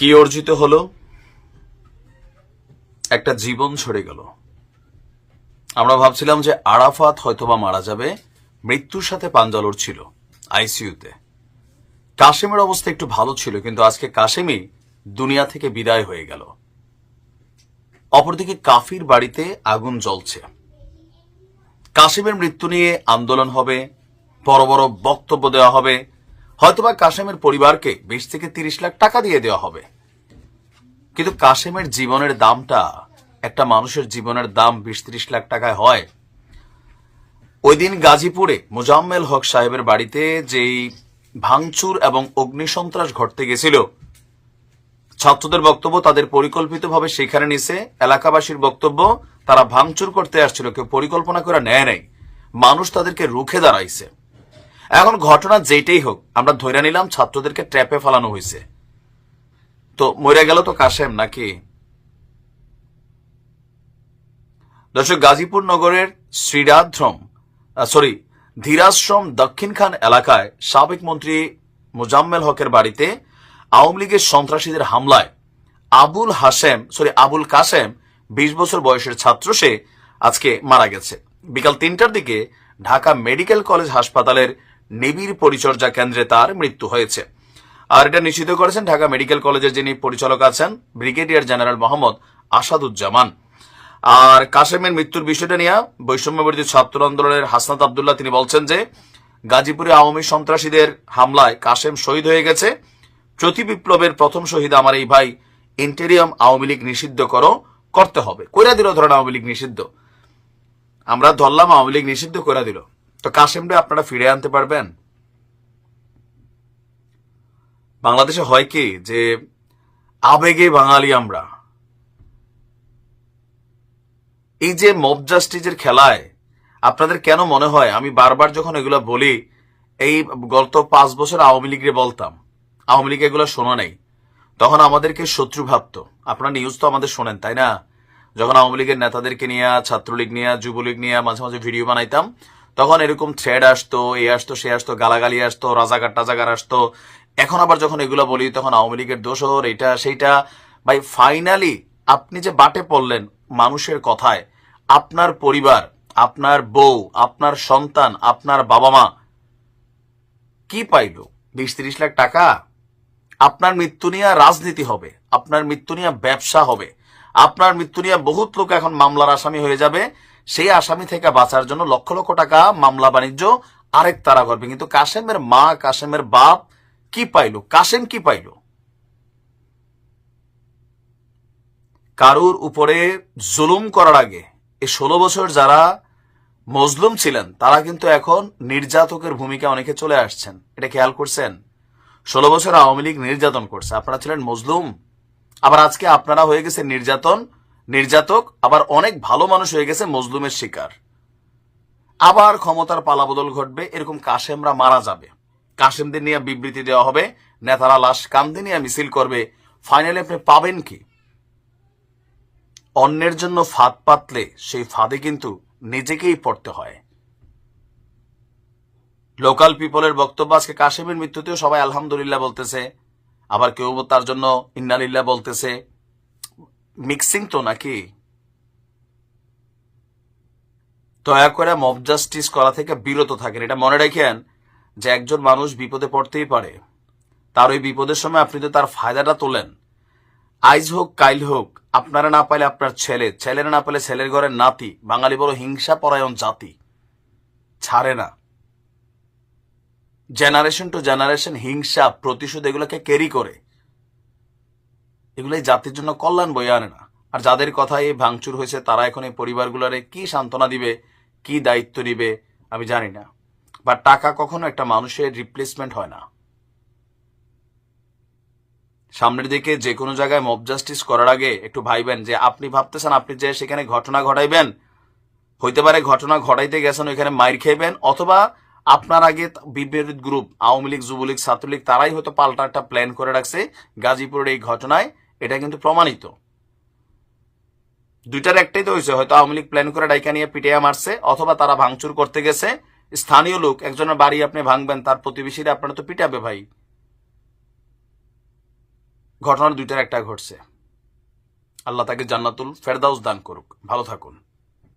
কি অর্জিত হলো? একটা জীবন ছড়ে গেল। আমরা ভাবছিলাম যে আরাফাত হয়তোবা মারা যাবে, মৃত্যুর সাথে পাঞ্জা লড়ছিল আইসিইউতে। কাশেমের অবস্থা একটু ভালো ছিল, কিন্তু আজকে কাশেমই দুনিয়া থেকে বিদায় হয়ে গেল। অপরদিকে কাফির বাড়িতে আগুন জ্বলছে। কাশেমের মৃত্যু নিয়ে আন্দোলন হবে, বড় বড় বক্তব্য দেওয়া হবে, হয়তোবা কাশেমের পরিবারকে 20 থেকে 30 লাখ টাকা দিয়ে দেওয়া হবে। কিন্তু কাশেমের জীবনের দামটা, একটা মানুষের জীবনের দাম 20-30 লাখ টাকায় হয়? ওই দিন গাজীপুরে মোজাম্মেল হক সাহেবের বাড়িতে যেই ভাঙচুর এবং অগ্নিসন্ত্রাস ঘটতে গেছিল, ছাত্রদের বক্তব্য তাদের পরিকল্পিতভাবে সেখানে নিছে। এলাকাবাসীর বক্তব্য তারা ভাঙচুর করতে আসছিল, কেউ পরিকল্পনা করে নেয় নাই, মানুষ তাদেরকে রুখে দাঁড়াইছে। এখন ঘটনা যেটাই হোক, আমরা ধরে নিলাম ছাত্রদেরকে ট্র্যাপে ফেলানো হয়েছে। তো মরে গেল তো কাশেম নাকি? দর্শক, গাজীপুর নগরের ধীরাশ্রম দক্ষিণ খান এলাকায় সাবেক মন্ত্রী মোজাম্মেল হকের বাড়িতে আওয়ামী লীগের সন্ত্রাসীদের হামলায় আবুল কাশেম 20 বছর বয়সের ছাত্র, সে আজকে মারা গেছে। বিকাল 3টার দিকে ঢাকা মেডিকেল কলেজ হাসপাতালের নিবিড় পরিচর্যা কেন্দ্রে তার মৃত্যু হয়েছে। আর এটা নিশ্চিত করেছেন ঢাকা মেডিকেল কলেজের যিনি পরিচালক আছেন, ব্রিগেডিয়ার জেনারেল মোহাম্মদ আসাদুজ্জামান। আর কাশেমের মৃত্যুর বিষয়টা নিয়ে বৈষম্যবিরোধী ছাত্র আন্দোলনের হাসনাত আব্দুল্লাহ তিনি বলছেন যে গাজীপুরে আওয়ামী সন্ত্রাসীদের হামলায় কাশেম শহীদ হয়ে গেছে। প্রতি বিপ্লবের প্রথম শহীদ আমার এই ভাই। ইন্টেরিয়াম আওয়ামী লীগ নিষিদ্ধ করতে হবে। কইরা দিল, ধরেন আওয়ামী লীগ নিষিদ্ধ, আমরা ধরলাম আওয়ামী লীগ নিষিদ্ধ করে দিল, তো কাশেমরে আপনারা ফিরে আনতে পারবেন? বাংলাদেশে হয় কি যে আবেগে বাঙালি আমরা, এই যে মব জাস্টিসের খেলায় আপনাদের কেন মনে হয়, আমি বারবার যখন এগুলো বলি, এই গত 5 বছর আওয়ামী লীগের বলতাম, আওয়ামী লীগ এগুলো শোনা নেই, তখন আমাদেরকে শত্রু ভাবতো। আপনারা নিউজ তো আমাদের শোনেন, তাই না? যখন আওয়ামী লীগের নেতাদেরকে নিয়ে, ছাত্রলীগ নিয়ে, যুবলীগ নিয়ে মাঝে মাঝে ভিডিও বানাইতাম, তখন এরকম থ্রেড আসতো, এ আসতো, সে আসতো, গালাগালি আসতো, রাজাকার আসতো। এখন আবার যখন এগুলো বলি, তখন আওয়ামী লীগের দোষর, এটা সেইটা। ভাই, ফাইনালি আপনি যে বাটে পড়লেন মানুষের কথায়, আপনার পরিবার, আপনার বউ, আপনার সন্তান, আপনার বাবা মা কি পাইল? 20-30 লাখ টাকা? আপনার মৃত্যু নিয়ে রাজনীতি হবে, আপনার মৃত্যু নিয়ে ব্যবসা হবে, আপনার মৃত্যু নিয়ে বহুত লোক এখন মামলার আসামি হয়ে যাবে। সেই আসামি থেকে বাঁচার জন্য লক্ষ লক্ষ টাকা মামলা বাণিজ্য আরেক তারা করবে। কিন্তু কাশেমের মা, কাশেমের বাপ কি পাইল? কাশেম কি পাইল? কারুর উপরে জুলুম করার আগে এই 16 বছর যারা মজলুম ছিলেন, তারা কিন্তু এখন নির্যাতকের ভূমিকা অনেকে চলে আসছেন। এটা খেয়াল করছেন? 16 বছর আওয়ামী লীগ নির্যাতন করছে, আপনারা ছিলেন মজলুম, আবার আজকে আপনারা হয়ে গেছে নির্যাতক, আবার অনেক ভালো মানুষ হয়ে গেছে মজলুমের শিকার। আবার ক্ষমতার পালাবদল ঘটবে, এরকম কাশেমরা মারা যাবে, কাশেমদের নিয়ে বিবৃতি দেওয়া হবে, নেতারা লাশ কান্দে নিয়ে মিছিল করবে। ফাইনালি আপনি পাবেন কি? অন্যের জন্য ফাঁদ পাতলে সেই ফাঁদে কিন্তু নিজেকেই পড়তে হয়। লোকাল পিপলের বক্তব্য, আজকে কাশেমের মৃত্যুতেও সবাই আলহামদুলিল্লাহ বলতেছে, আবার কেউ তার জন্য ইন্নালিল্লাহ বলতেছে। মিক্সিং তো নাকি? দয়া করে মব জাস্টিস করা থেকে বিরত থাকেন। এটা মনে রাখেন যে একজন মানুষ বিপদে পড়তেই পারে, তার ওই বিপদের সময় আপনি তো তার ফায়দাটা তোলেন। আইজ হোক কাইল হোক, আপনারা না পাইলে আপনার ছেলেরা না পাইলে ছেলের ঘরের নাতি। বাঙালি বড় হিংসা পরায়ণ জাতি, ছাড়ে না। জেনারেশন টু জেনারেশন হিংসা, প্রতিশোধ এগুলোকে ক্যারি করে, এগুলোই জাতির জন্য কল্যাণ বয়ে আনে না। আর যাদের কথায় এই ভাঙচুর হয়েছে, তারা এখন এই পরিবারগুলোরে কি সান্ত্বনা দিবে, কি দায়িত্ব নিবে আমি জানি না। বা টাকা কখনো একটা মানুষের রিপ্লেসমেন্ট হয় না। সামনের দিকে যে কোনো জায়গায় মব জাস্টিস করার আগে একটু ভাইবেন যে আপনি ভাবতেছেন আপনি যে সেখানে ঘটনা ঘটাইবেন, হইতে পারে ঘটনা ঘটাইতে গেছেন ওইখানে মাইর খেয়েবেন, অথবা আপনার আগে বিপরীত গ্রুপ, আওয়ামী লীগ, যুবলীগ, ছাত্রলীগ, তারাই হয়তো পাল্টা একটা প্ল্যান করে রাখছে গাজীপুরের এই ঘটনায়। এটা কিন্তু প্রমাণিত। দুইটার একটাই তো হয়েছে, হয়তো আওয়ামী লীগ প্ল্যান করে ডাইকা নিয়ে পিটিয়ে মারছে, অথবা তারা ভাঙচুর করতে গেছে। স্থানীয় লোক, একজনের বাড়ি আপনি ভাঙবেন, তার প্রতিবেশীরা আপনারা তো পিটাবে ভাই। ঘটনার দুইটার একটা ঘটছে। আল্লাহ তাকে জান্নাতুল ফেরদাউস দান করুক। ভালো থাকুন।